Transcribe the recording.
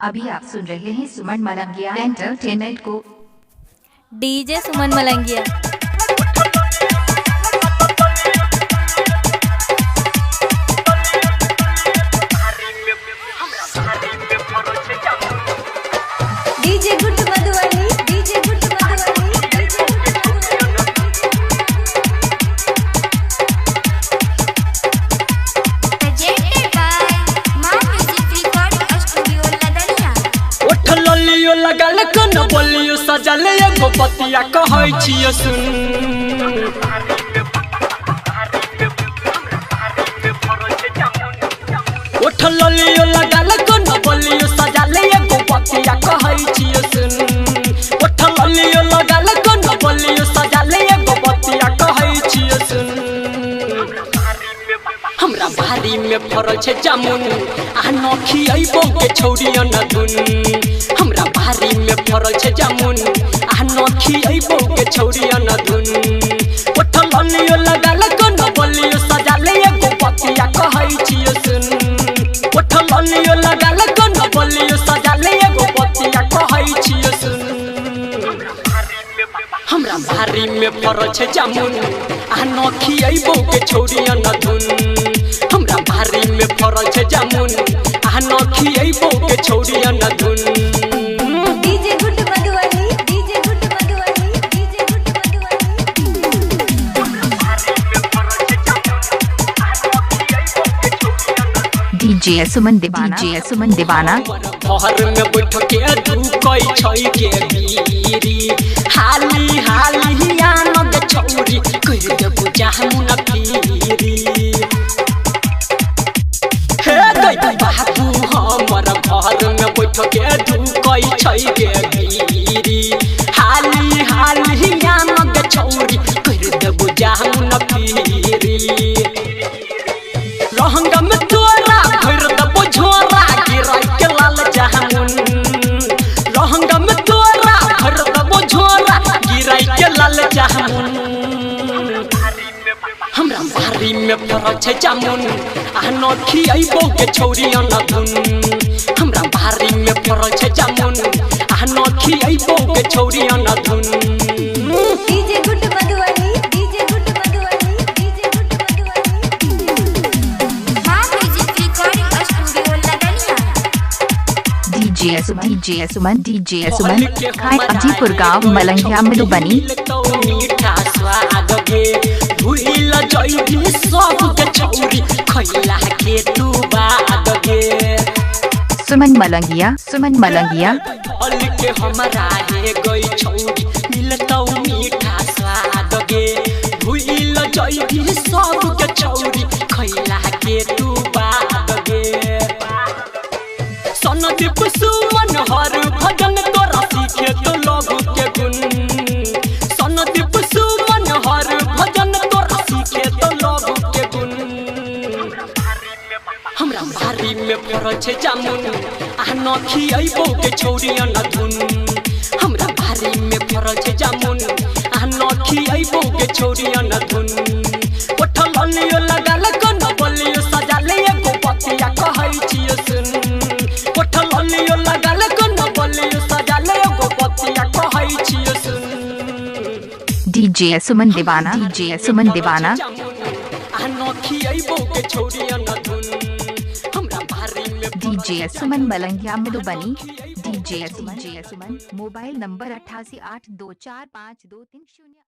अभी आप सुन रहे हैं सुमन मलंगिया एंटरटेनमेंट को। DJ Suman Malangiya. DJ good Madhubani, DJ good Madhubani, DJ good presented by Maa music recording studio Ladaniya. ओठ ललियो लगल कन बोलियो सजल एगो बतिया कहै छियै सुन। ओठ ललियो लगल कन बोलियो सजल एगो बतिया कहै छियै सुन। ओठ ललियो लगल कन बोलियो सजल एगो बतिया कहै छियै सुन। हमरा भारी में फरल छे जामुन आ नखी अइबो के छौरिया न धुन। हमरा भारी में फरल छे जामुन आ नखी अइबो के छौरिया न धुन। ओठ ललियो लगल कन बोलियो सजल एगो बतिया कहै छियै सुन। ओठ ललियो लगल कन बोलियो सजल एगो बतिया कहै छियै सुन। हमरा भारी में फरल छे जामुन आ नखी अइबो के छौरिया न धुन। हमरा भारी में फरल छे जामुन आ नखी अइबो के छौरिया न धुन। DJ good Madhubani, DJ good Madhubani, DJ good DJ Suman Deewana, DJ Suman दीवाना। घर में बैठ के धुकै छै के बीरी हाली हाली आनंद छौरी कर देबो जामुन पीरी। हे गई बाबू हमर घर में बैठ के धुकै छै के बीरी हाली हाली आनंद छौरी कर देबो जामुन पीरी। लहंगा में तोरा भर देबो झोरा गिराय के लाल जामुन। लहंगा में तोरा भर देबो झोरा गिराय के लाल जामुन। हमरा भारी में फरल छे जामुन आ नखी अइबो के छौरिया न धुन। हमरा भारी में फरल छे जामुन आ नखी अइबो के छौरिया न धुन। DJ good Madhubani, DJ good Madhubani, DJ good Madhubani. Maa music recording studio Ladaniya. DJ Suman, DJ Suman खाए अजीपुर गांव मलंगिया मधुबनी। मीठा स्वाद गे भूल जइबी सब के छौरी खैला के तू बाद गे। सुमन मलंगिया, सुमन मलंगिया। फल के हमरा हे गई छौरी मिलतौ मीठा स्वाद गे भूल जइबी सब के छौरी खैला के तू बाद गे। सनदीप सुमन हर भजन तोरा सीखे तो लघु के गुण। सनदीप सुमन हर भजन तोरा सीखे तो लघु के गुण। हमरा भारी में फरल छे जामुन आ नखी अइबो के छौरिया न धुन। हमरा भारी में फरल छे जामुन आ नखी अइबो के छौरिया न धुन। ओठ ललियो लगल कन बोलियो सजल एगो बतिया कहै छियै सुन। ओठ ललियो लगल कन बोलियो सजल एगो बतिया कहै छियै सुन। डीजे सुमन दीवाना, डीजे सुमन दीवाना। आ नखी अइबो के छौरिया न धुन। हमरा भारी में डीजे सुमन मलंगिया मधुबनी। डीजे सुमन मोबाइल नंबर 8882452330।